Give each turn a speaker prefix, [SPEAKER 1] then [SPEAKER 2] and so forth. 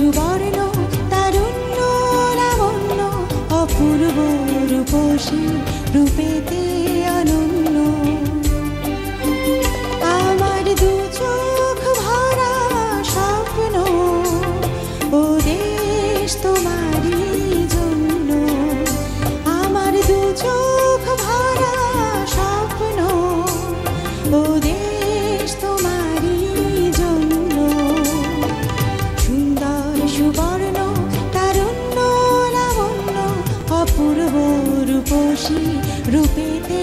[SPEAKER 1] সুবর্ণ তারুণ্য লাবণ্য অপূর্ব রূপসী রূপেতে অনন্য। আমার দু চোখ ভরা স্বপ্ন ও দেশ তোমারই জন্য। আমার দু চোখ ভরা স্বপ্ন ও দেশ তোমারই জন্য। সুন্দর সুবর্ণ তারুণ্য লাবণ্য অপূর্ব রূপসী রূপেতে